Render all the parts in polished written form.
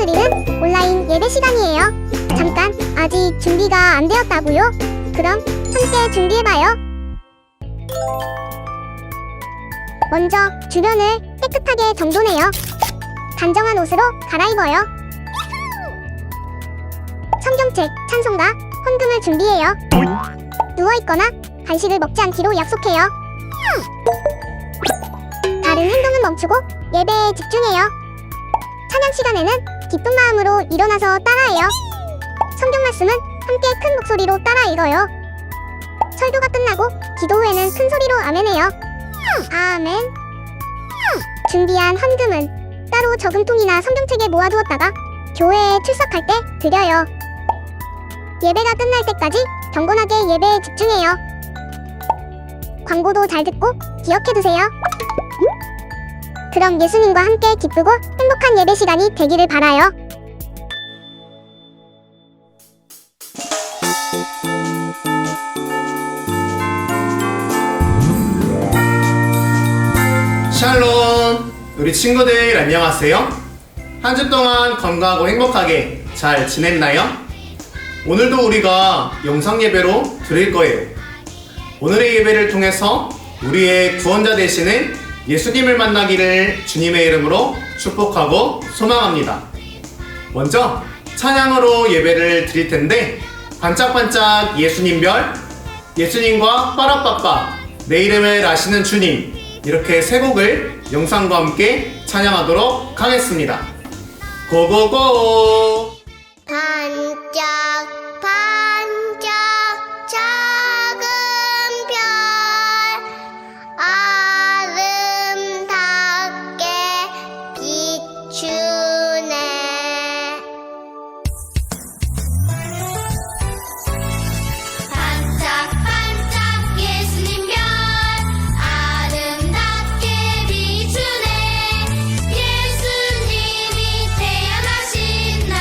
드리는 온라인 예배 시간이에요. 잠깐, 아직 준비가 안 되었다고요? 그럼 함께 준비해봐요. 먼저 주변을 깨끗하게 정돈해요. 단정한 옷으로 갈아입어요. 성경책, 찬송가, 헌금을 준비해요. 누워있거나 간식을 먹지 않기로 약속해요. 다른 행동은 멈추고 예배에 집중해요. 찬양 시간에는 기쁜 마음으로 일어나서 따라해요. 성경 말씀은 함께 큰 목소리로 따라 읽어요. 설교가 끝나고 기도 후에는 큰 소리로 아멘해요. 아멘. 준비한 헌금은 따로 저금통이나 성경책에 모아두었다가 교회에 출석할 때 드려요. 예배가 끝날 때까지 경건하게 예배에 집중해요. 광고도 잘 듣고 기억해두세요. 그럼 예수님과 함께 기쁘고 행복한 예배 시간이 되기를 바라요. 샬롬! 우리 친구들 안녕하세요. 한 주 동안 건강하고 행복하게 잘 지냈나요? 오늘도 우리가 영상 예배로 드릴 거예요. 오늘의 예배를 통해서 우리의 구원자 되시는 예수님을 만나기를 주님의 이름으로 축복하고 소망합니다. 먼저 찬양으로 예배를 드릴 텐데 반짝반짝 예수님별, 예수님과 빠라빠빠, 내 이름을 아시는 주님, 이렇게 세 곡을 영상과 함께 찬양하도록 하겠습니다. 고고고! 반짝 반짝 작은 별 아름답게 비추네. 반짝반짝 예수님별 아름답게 비추네. 예수님이 태어나신 날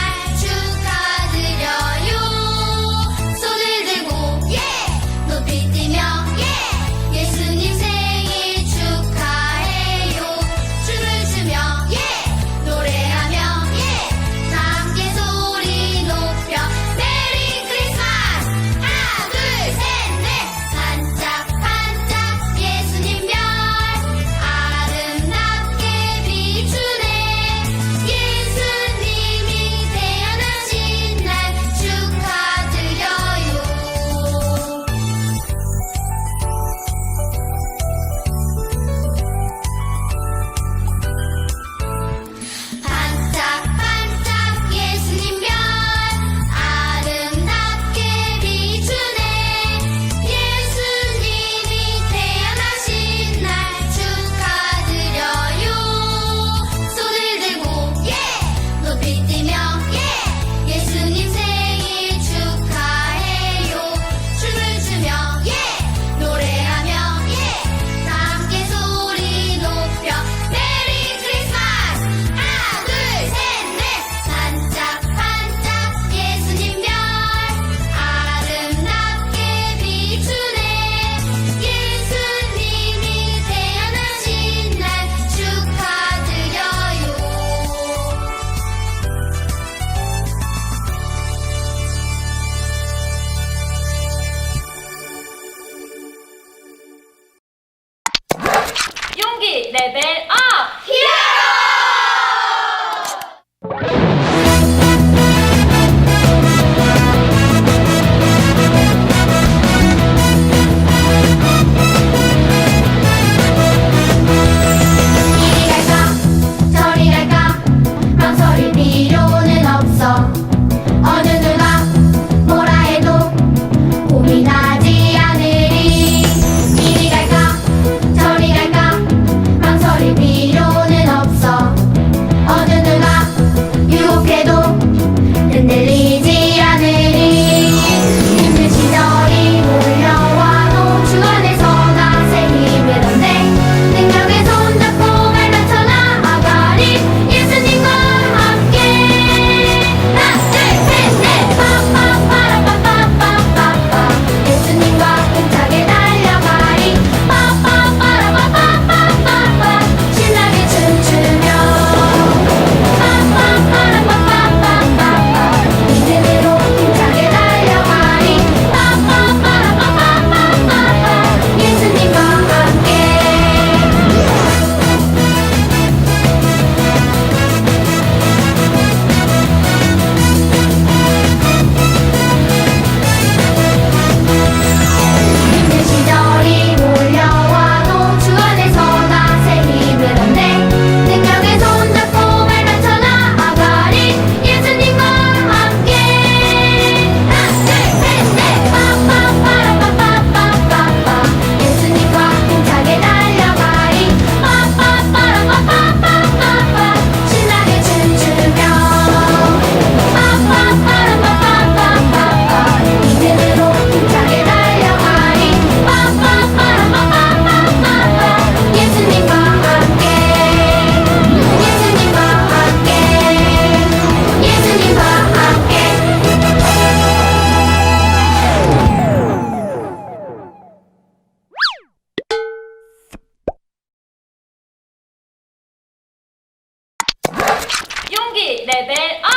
레벨 업!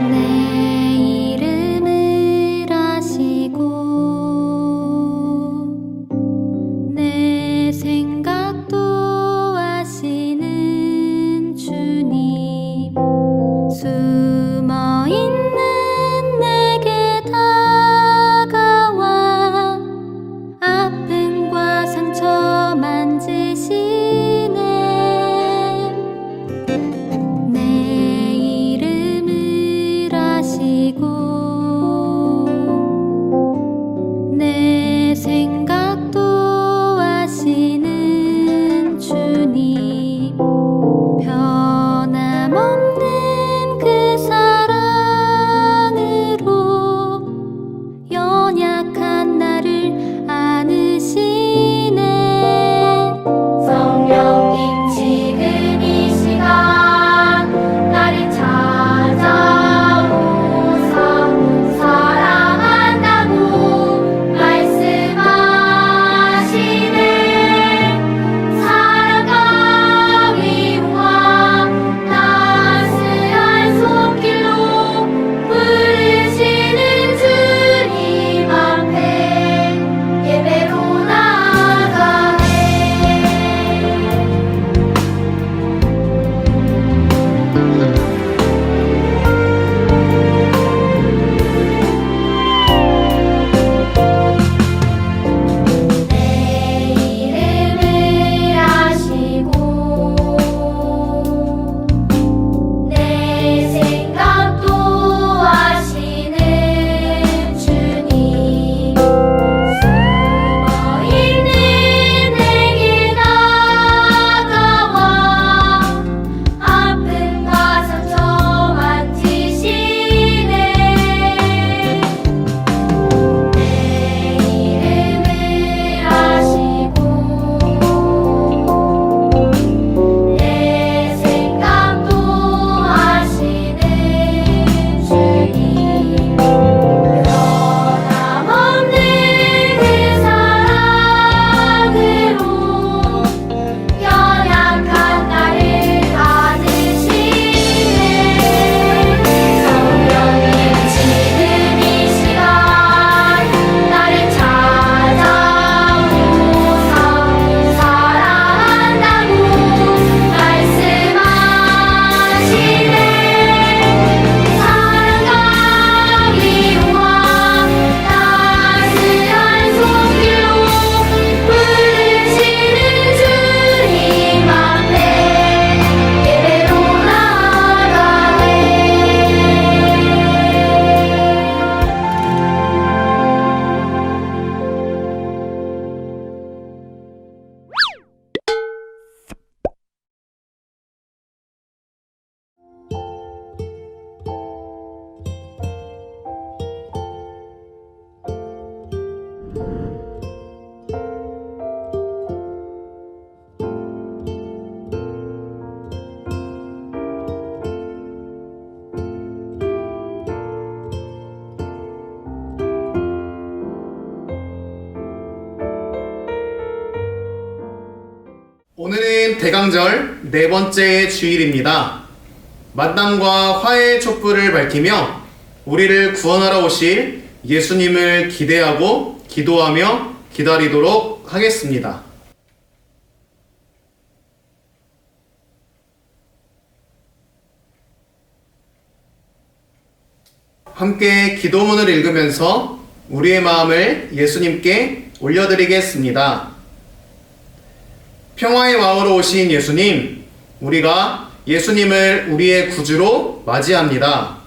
내 이름을 아시고 내 생각도 아시는 주님, 숨어 있는 내게 다가와 아픔과 상처 만지시네. 내 이름을 아시고 내 생각도 아시는 주님, 변함없는 그 사랑으로 연약한 나를 안으시네. 성령님, 지금 이 시간 나를 찾아오사 사랑한다고 말씀하시네. 사랑과 위로와 따스한 손길로 부르시는 주님 앞에 예배로 나가네. 내 이름을 아시고 내 생각도 아시는 주님, 숨어 있는 내게 다가와 아픔과 상처 만지시네. 내 이름을 아시고 내 생각도 아시는 주님, 변함없는 그 사랑으로 연약한 나를 안으시네. 성령님, 지금 이 시간 나를 찾아오사 사랑한다고 말씀하시네. 사랑과 위로와 따스한 손길로 부르시는 주님 앞에 예배로 나가네. 오늘은 대강절 네 번째 주일입니다. 만남과 화해의 촛불을 밝히며 우리를 구원하러 오실 예수님을 기대하고 기도하며 기다리도록 하겠습니다. 함께 기도문을 읽으면서 우리의 마음을 예수님께 올려드리겠습니다. 평화의 왕으로 오신 예수님, 우리가 예수님을 우리의 구주로 맞이합니다.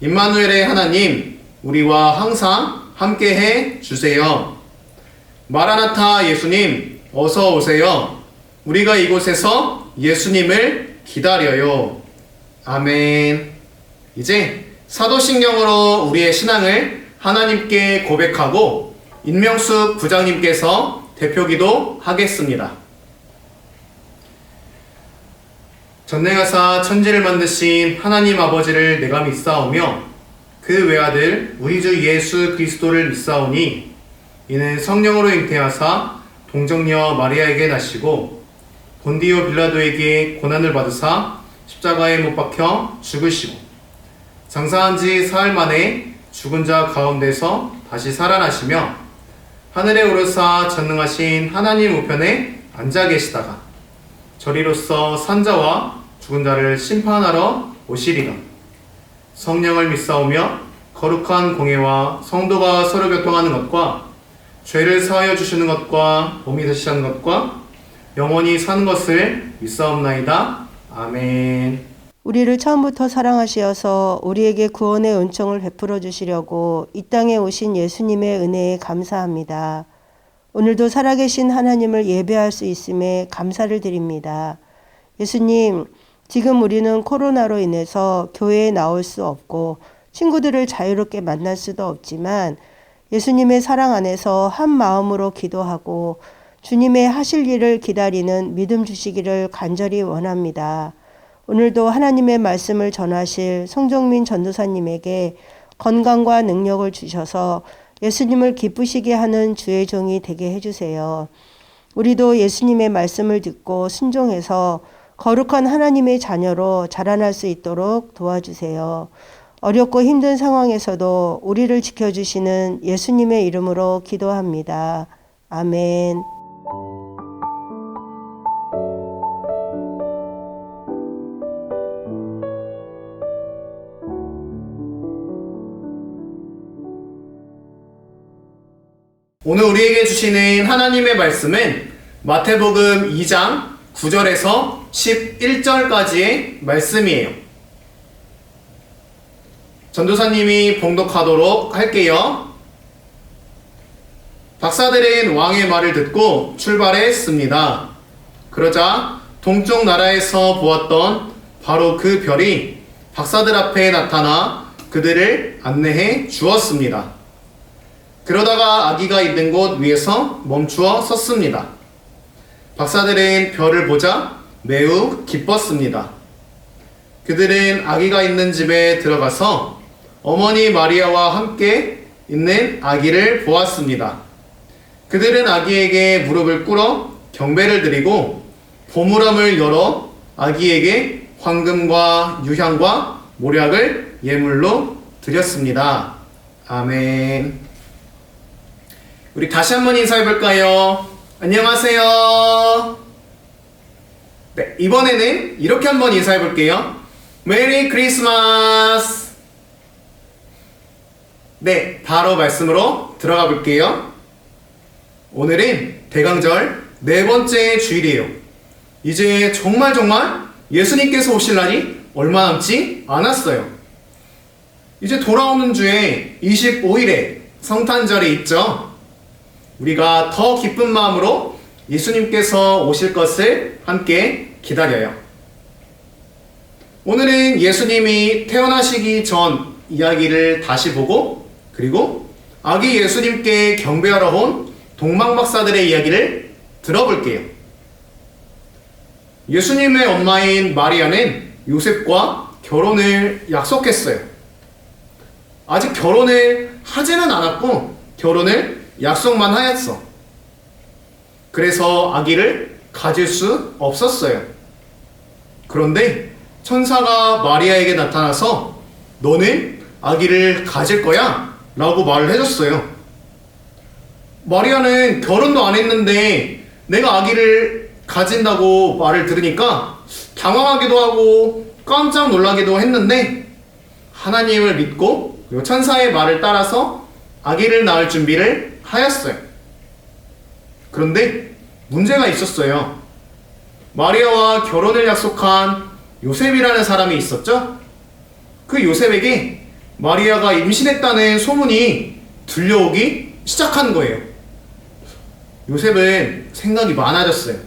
임마누엘의 하나님, 우리와 항상 함께해 주세요. 마라나타 예수님, 어서 오세요. 우리가 이곳에서 예수님을 기다려요. 아멘. 이제 사도신경으로 우리의 신앙을 하나님께 고백하고 임명숙 부장님께서 대표기도 하겠습니다. 전능하사 천지를 만드신 하나님 아버지를 내가 믿사오며 그 외아들 우리 주 예수 그리스도를 믿사오니 이는 성령으로 잉태하사 동정녀 마리아에게 나시고 본디오 빌라도에게 고난을 받으사 십자가에 못 박혀 죽으시고 장사한 지 사흘 만에 죽은 자 가운데서 다시 살아나시며 하늘에 오르사 전능하신 하나님 우편에 앉아 계시다가 저리로서 산자와 죽은 자를 심판하러 오시리라. 성령을 믿사오며 거룩한 공예와 성도가 서로 교통하는 것과 죄를 사하여 주시는 것과 몸이 되시는 것과 영원히 사는 것을 믿사옵나이다. 아멘. 우리를 처음부터 사랑하시어서 우리에게 구원의 은총을 베풀어 주시려고 이 땅에 오신 예수님의 은혜에 감사합니다. 오늘도 살아계신 하나님을 예배할 수 있음에 감사를 드립니다. 예수님, 지금 우리는 코로나로 인해서 교회에 나올 수 없고 친구들을 자유롭게 만날 수도 없지만 예수님의 사랑 안에서 한 마음으로 기도하고 주님의 하실 일을 기다리는 믿음 주시기를 간절히 원합니다. 오늘도 하나님의 말씀을 전하실 송정민 전도사님에게 건강과 능력을 주셔서 예수님을 기쁘시게 하는 주의 종이 되게 해주세요. 우리도 예수님의 말씀을 듣고 순종해서 거룩한 하나님의 자녀로 자라날 수 있도록 도와주세요. 어렵고 힘든 상황에서도 우리를 지켜주시는 예수님의 이름으로 기도합니다. 아멘. 오늘 우리에게 주시는 하나님의 말씀은 마태복음 2장 9절에서 11절까지의 말씀이에요. 전도사님이 봉독하도록 할게요. 박사들은 왕의 말을 듣고 출발했습니다. 그러자 동쪽 나라에서 보았던 바로 그 별이 박사들 앞에 나타나 그들을 안내해 주었습니다. 그러다가 아기가 있는 곳 위에서 멈추어 섰습니다. 박사들은 별을 보자 매우 기뻤습니다. 그들은 아기가 있는 집에 들어가서 어머니 마리아와 함께 있는 아기를 보았습니다. 그들은 아기에게 무릎을 꿇어 경배를 드리고 보물함을 열어 아기에게 황금과 유향과 모략을 예물로 드렸습니다. 아멘. 우리 다시 한번 인사해 볼까요? 안녕하세요. 네, 이번에는 이렇게 한번 인사해 볼게요. 메리 크리스마스. 네, 바로 말씀으로 들어가 볼게요. 오늘은 대강절 네 번째 주일이에요. 이제 정말 예수님께서 오실 날이 얼마 남지 않았어요. 이제 돌아오는 주에 25일에 성탄절이 있죠. 우리가 더 기쁜 마음으로 예수님께서 오실 것을 함께 기다려요. 오늘은 예수님이 태어나시기 전 이야기를 다시 보고 그리고 아기 예수님께 경배하러 온 동방박사들의 이야기를 들어볼게요. 예수님의 엄마인 마리아는 요셉과 결혼을 약속했어요. 아직 결혼을 하지는 않았고 결혼을 약속만 하였어. 그래서 아기를 가질 수 없었어요. 그런데 천사가 마리아에게 나타나서 너는 아기를 가질 거야 라고 말을 해줬어요. 마리아는 결혼도 안 했는데 내가 아기를 가진다고 말을 들으니까 당황하기도 하고 깜짝 놀라기도 했는데 하나님을 믿고 천사의 말을 따라서 아기를 낳을 준비를 하였어요. 그런데 문제가 있었어요. 마리아와 결혼을 약속한 요셉이라는 사람이 있었죠? 그 요셉에게 마리아가 임신했다는 소문이 들려오기 시작한 거예요. 요셉은 생각이 많아졌어요.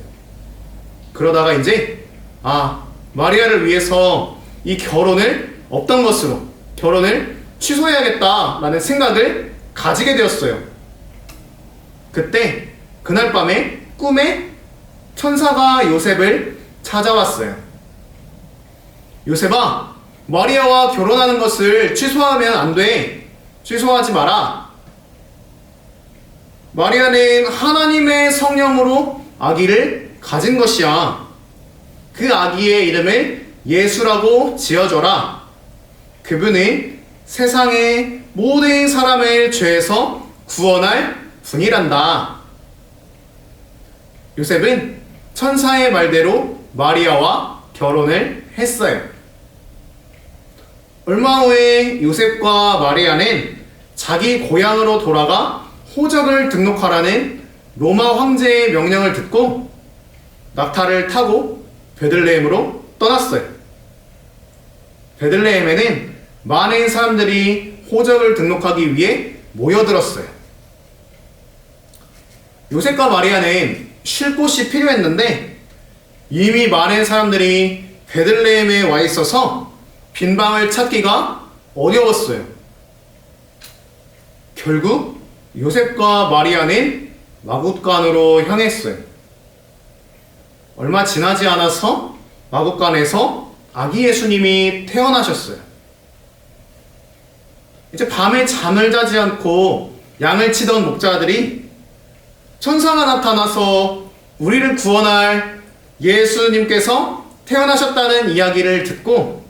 그러다가 이제 마리아를 위해서 이 결혼을 없던 것으로 결혼을 취소해야겠다라는 생각을 가지게 되었어요. 그때 그날 밤에 꿈에 천사가 요셉을 찾아왔어요. 요셉아, 마리아와 결혼하는 것을 취소하면 안 돼. 취소하지 마라. 마리아는 하나님의 성령으로 아기를 가진 것이야. 그 아기의 이름을 예수라고 지어줘라. 그분은 세상의 모든 사람을 죄에서 구원할 분이란다. 요셉은 천사의 말대로 마리아와 결혼을 했어요. 얼마 후에 요셉과 마리아는 자기 고향으로 돌아가 호적을 등록하라는 로마 황제의 명령을 듣고 낙타를 타고 베들레헴으로 떠났어요. 베들레헴에는 많은 사람들이 호적을 등록하기 위해 모여들었어요. 요셉과 마리아는 쉴 곳이 필요했는데 이미 많은 사람들이 베들레헴에 와 있어서 빈 방을 찾기가 어려웠어요. 결국 요셉과 마리아는 마굿간으로 향했어요. 얼마 지나지 않아서 마굿간에서 아기 예수님이 태어나셨어요. 이제 밤에 잠을 자지 않고 양을 치던 목자들이 천사가 나타나서 우리를 구원할 예수님께서 태어나셨다는 이야기를 듣고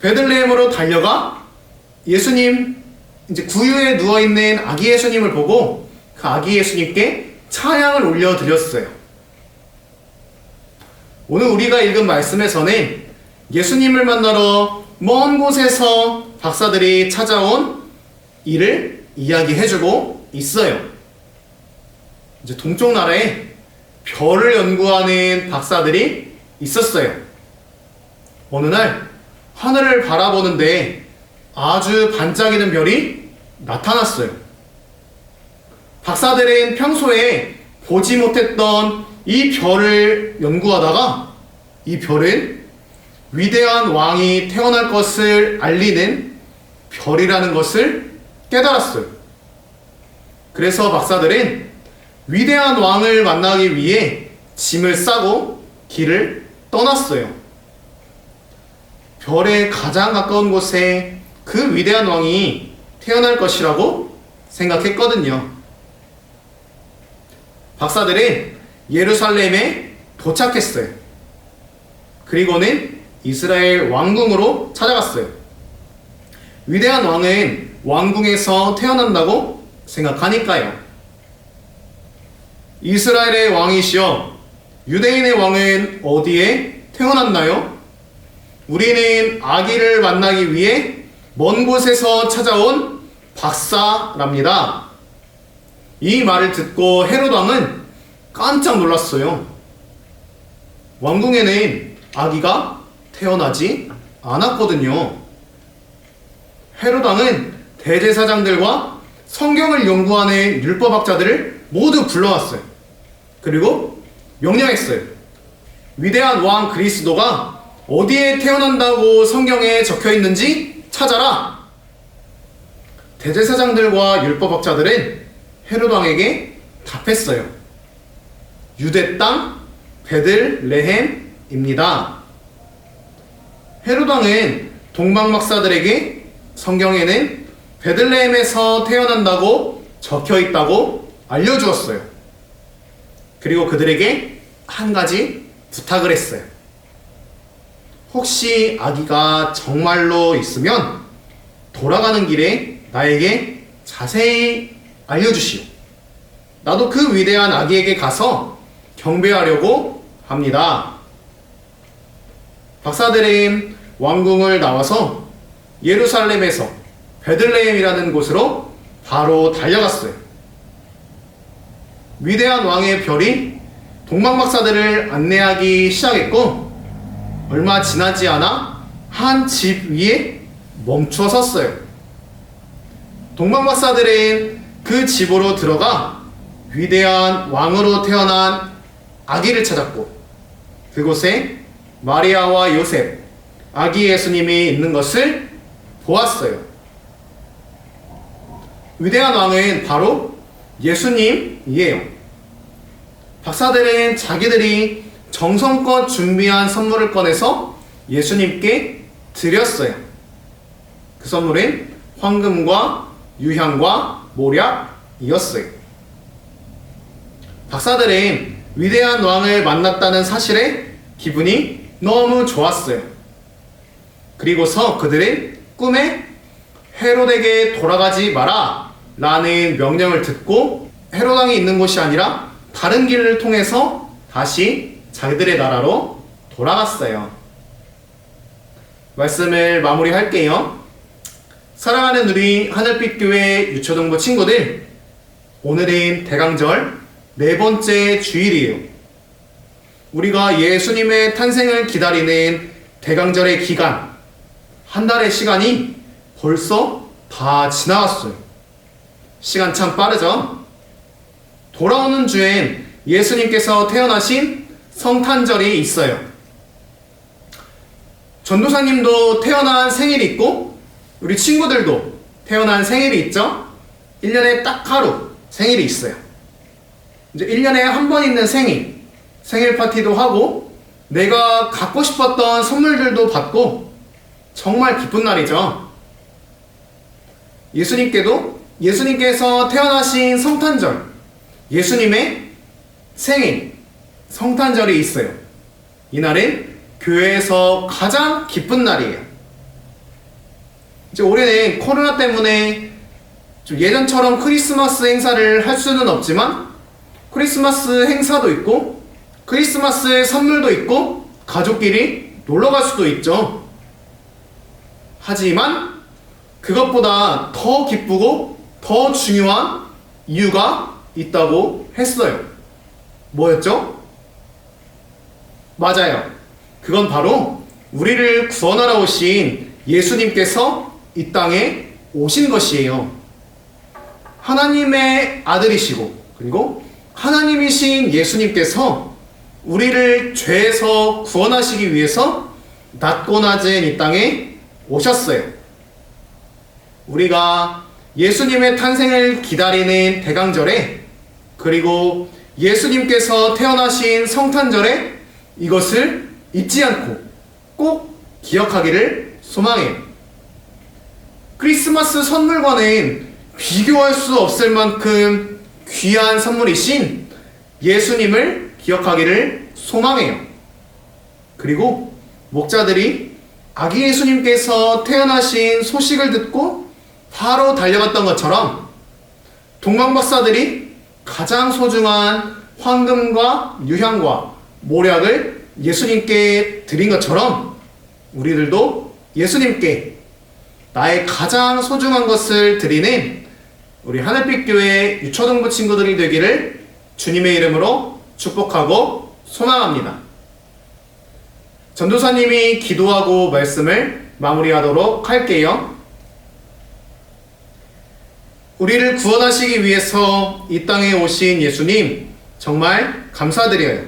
베들레헴으로 달려가 예수님, 이제 구유에 누워있는 아기 예수님을 보고 그 아기 예수님께 찬양을 올려드렸어요. 오늘 우리가 읽은 말씀에서는 예수님을 만나러 먼 곳에서 박사들이 찾아온 일을 이야기해주고 있어요. 이제 동쪽 나라에 별을 연구하는 박사들이 있었어요. 어느 날 하늘을 바라보는데 아주 반짝이는 별이 나타났어요. 박사들은 평소에 보지 못했던 이 별을 연구하다가 이 별은 위대한 왕이 태어날 것을 알리는 별이라는 것을 깨달았어요. 그래서 박사들은 위대한 왕을 만나기 위해 짐을 싸고 길을 떠났어요. 별에 가장 가까운 곳에 그 위대한 왕이 태어날 것이라고 생각했거든요. 박사들은 예루살렘에 도착했어요. 그리고는 이스라엘 왕궁으로 찾아갔어요. 위대한 왕은 왕궁에서 태어난다고 생각하니까요. 이스라엘의 왕이시여, 유대인의 왕은 어디에 태어났나요? 우리는 아기를 만나기 위해 먼 곳에서 찾아온 박사랍니다. 이 말을 듣고 헤롯 왕은 깜짝 놀랐어요. 왕궁에는 아기가 태어나지 않았거든요. 헤롯 왕은 대제사장들과 성경을 연구하는 율법학자들을 모두 불러왔어요. 그리고 명령했어요. 위대한 왕 그리스도가 어디에 태어난다고 성경에 적혀 있는지 찾아라. 대제사장들과 율법학자들은 헤롯 왕에게 답했어요. 유대 땅 베들레헴입니다. 헤롯 왕은 동방 박사들에게 성경에는 베들레헴에서 태어난다고 적혀 있다고 알려주었어요. 그리고 그들에게 한 가지 부탁을 했어요. 혹시 아기가 정말로 있으면 돌아가는 길에 나에게 자세히 알려주시오. 나도 그 위대한 아기에게 가서 경배하려고 합니다. 박사들은 왕궁을 나와서 예루살렘에서 베들레헴이라는 곳으로 바로 달려갔어요. 위대한 왕의 별이 동방 박사들을 안내하기 시작했고 얼마 지나지 않아 한 집 위에 멈춰 섰어요. 동방 박사들은 그 집으로 들어가 위대한 왕으로 태어난 아기를 찾았고 그곳에 마리아와 요셉 아기 예수님이 있는 것을 보았어요. 위대한 왕은 바로 예수님이에요. 박사들은 자기들이 정성껏 준비한 선물을 꺼내서 예수님께 드렸어요. 그 선물은 황금과 유향과 모략이었어요. 박사들은 위대한 왕을 만났다는 사실에 기분이 너무 좋았어요. 그리고서 그들은 꿈에 헤롯에게 돌아가지 마라 라는 명령을 듣고 헤롯 왕이 있는 곳이 아니라 다른 길을 통해서 다시 자기들의 나라로 돌아갔어요. 말씀을 마무리할게요. 사랑하는 우리 하늘빛 교회 유초동부 친구들, 오늘은 대강절 네 번째 주일이에요. 우리가 예수님의 탄생을 기다리는 대강절의 기간, 한 달의 시간이 벌써 다 지나갔어요. 시간 참 빠르죠? 돌아오는 주엔 예수님께서 태어나신 성탄절이 있어요. 전도사님도 태어난 생일이 있고 우리 친구들도 태어난 생일이 있죠? 1년에 딱 하루 생일이 있어요. 이제 1년에 한 번 있는 생일 파티도 하고 내가 갖고 싶었던 선물들도 받고 정말 기쁜 날이죠. 예수님께서 태어나신 성탄절, 예수님의 생일, 성탄절이 있어요. 이날은 교회에서 가장 기쁜 날이에요. 이제 올해는 코로나 때문에 좀 예전처럼 크리스마스 행사를 할 수는 없지만 크리스마스 행사도 있고 크리스마스 선물도 있고 가족끼리 놀러 갈 수도 있죠. 하지만 그것보다 더 기쁘고 더 중요한 이유가 있다고 했어요. 뭐였죠? 맞아요. 그건 바로 우리를 구원하러 오신 예수님께서 이 땅에 오신 것이에요. 하나님의 아들이시고 그리고 하나님이신 예수님께서 우리를 죄에서 구원하시기 위해서 낮고 낮은 이 땅에 오셨어요. 우리가 예수님의 탄생을 기다리는 대강절에 그리고 예수님께서 태어나신 성탄절에 이것을 잊지 않고 꼭 기억하기를 소망해요. 크리스마스 선물과는 비교할 수 없을 만큼 귀한 선물이신 예수님을 기억하기를 소망해요. 그리고 목자들이 아기 예수님께서 태어나신 소식을 듣고 바로 달려갔던 것처럼 동방박사들이 가장 소중한 황금과 유향과 모략을 예수님께 드린 것처럼 우리들도 예수님께 나의 가장 소중한 것을 드리는 우리 하늘빛 교회 유초동부 친구들이 되기를 주님의 이름으로 축복하고 소망합니다. 전도사님이 기도하고 말씀을 마무리하도록 할게요. 우리를 구원하시기 위해서 이 땅에 오신 예수님 정말 감사드려요.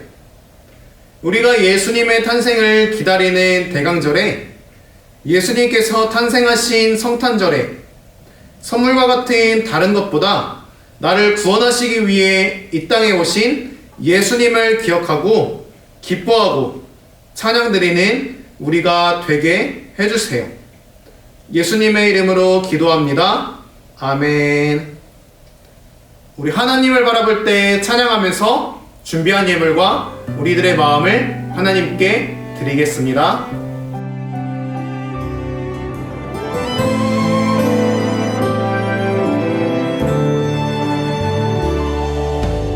우리가 예수님의 탄생을 기다리는 대강절에 예수님께서 탄생하신 성탄절에 선물과 같은 다른 것보다 나를 구원하시기 위해 이 땅에 오신 예수님을 기억하고 기뻐하고 찬양드리는 우리가 되게 해주세요. 예수님의 이름으로 기도합니다. 아멘. 우리 하나님을 바라볼 때 찬양하면서 준비한 예물과 우리들의 마음을 하나님께 드리겠습니다.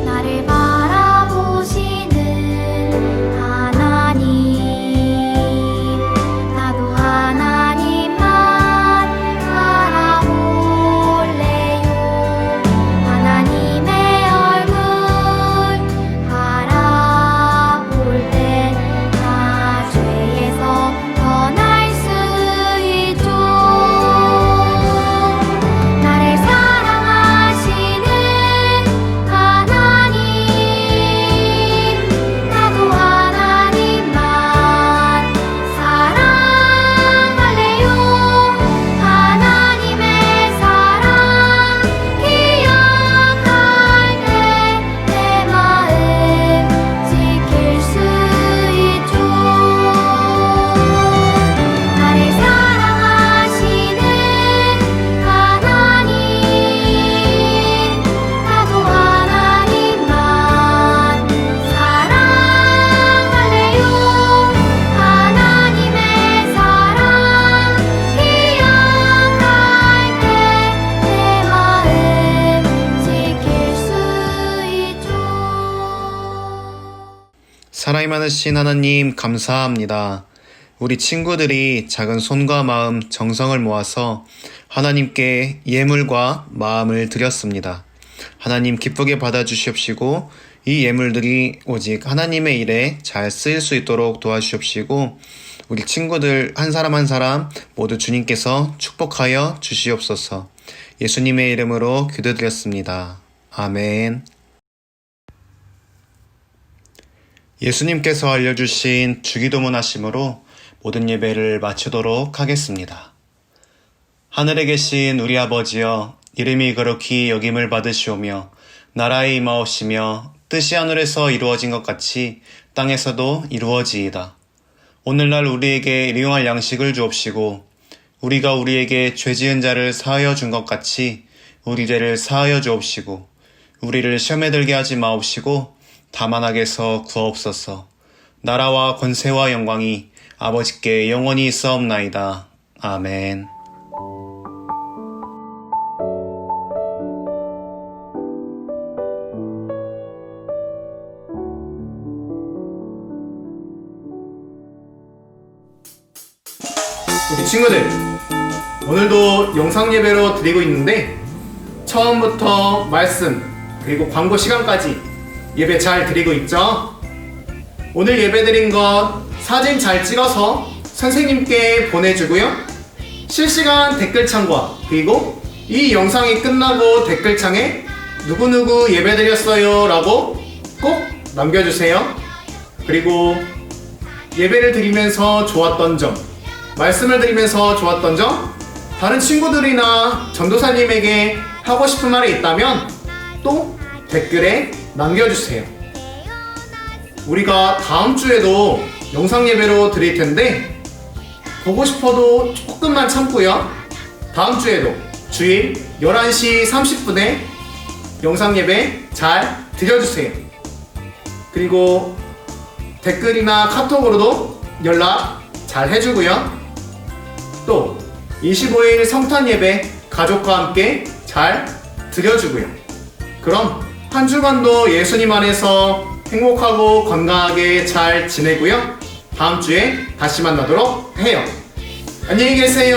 나를 바라보시는 하나님, 나도 하나님만 바라볼래요. 하나님의 얼굴 바라볼 때 나 죄에서 사랑이 많으신 하나님 감사합니다. 우리 친구들이 작은 손과 마음, 정성을 모아서 하나님께 예물과 마음을 드렸습니다. 하나님 기쁘게 받아주시옵시고 이 예물들이 오직 하나님의 일에 잘 쓰일 수 있도록 도와주시옵시고 우리 친구들 한 사람 한 사람 모두 주님께서 축복하여 주시옵소서. 예수님의 이름으로 기도드렸습니다. 아멘. 예수님께서 알려주신 주기도문 하심으로 모든 예배를 마치도록 하겠습니다. 하늘에 계신 우리 아버지여, 이름이 거룩히 여김을 받으시오며 나라에 임하옵시며 뜻이 하늘에서 이루어진 것 같이 땅에서도 이루어지이다. 오늘날 우리에게 일용할 양식을 주옵시고 우리가 우리에게 죄 지은 자를 사하여 준 것 같이 우리 죄를 사하여 주옵시고 우리를 시험에 들게 하지 마옵시고 다만 악에서 구하옵소서. 나라와 권세와 영광이 아버지께 영원히 있사옵나이다. 아멘. 우리 친구들, 오늘도 영상 예배로 드리고 있는데 처음부터 말씀 그리고 광고 시간까지 예배 잘 드리고 있죠? 오늘 예배 드린 것 사진 잘 찍어서 선생님께 보내주고요. 실시간 댓글창과 그리고 이 영상이 끝나고 댓글창에 누구누구 예배 드렸어요 라고 꼭 남겨주세요. 그리고 예배를 드리면서 좋았던 점, 말씀을 드리면서 좋았던 점, 다른 친구들이나 전도사님에게 하고 싶은 말이 있다면 또 댓글에 남겨주세요. 우리가 다음 주에도 영상 예배로 드릴 텐데 보고 싶어도 조금만 참고요. 다음 주에도 주일 11시 30분에 영상 예배 잘 드려주세요. 그리고 댓글이나 카톡으로도 연락 잘 해주고요. 또 25일 성탄 예배 가족과 함께 잘 드려주고요. 그럼 한 주간도 예수님 안에서 행복하고 건강하게 잘 지내고요. 다음 주에 다시 만나도록 해요. 안녕히 계세요.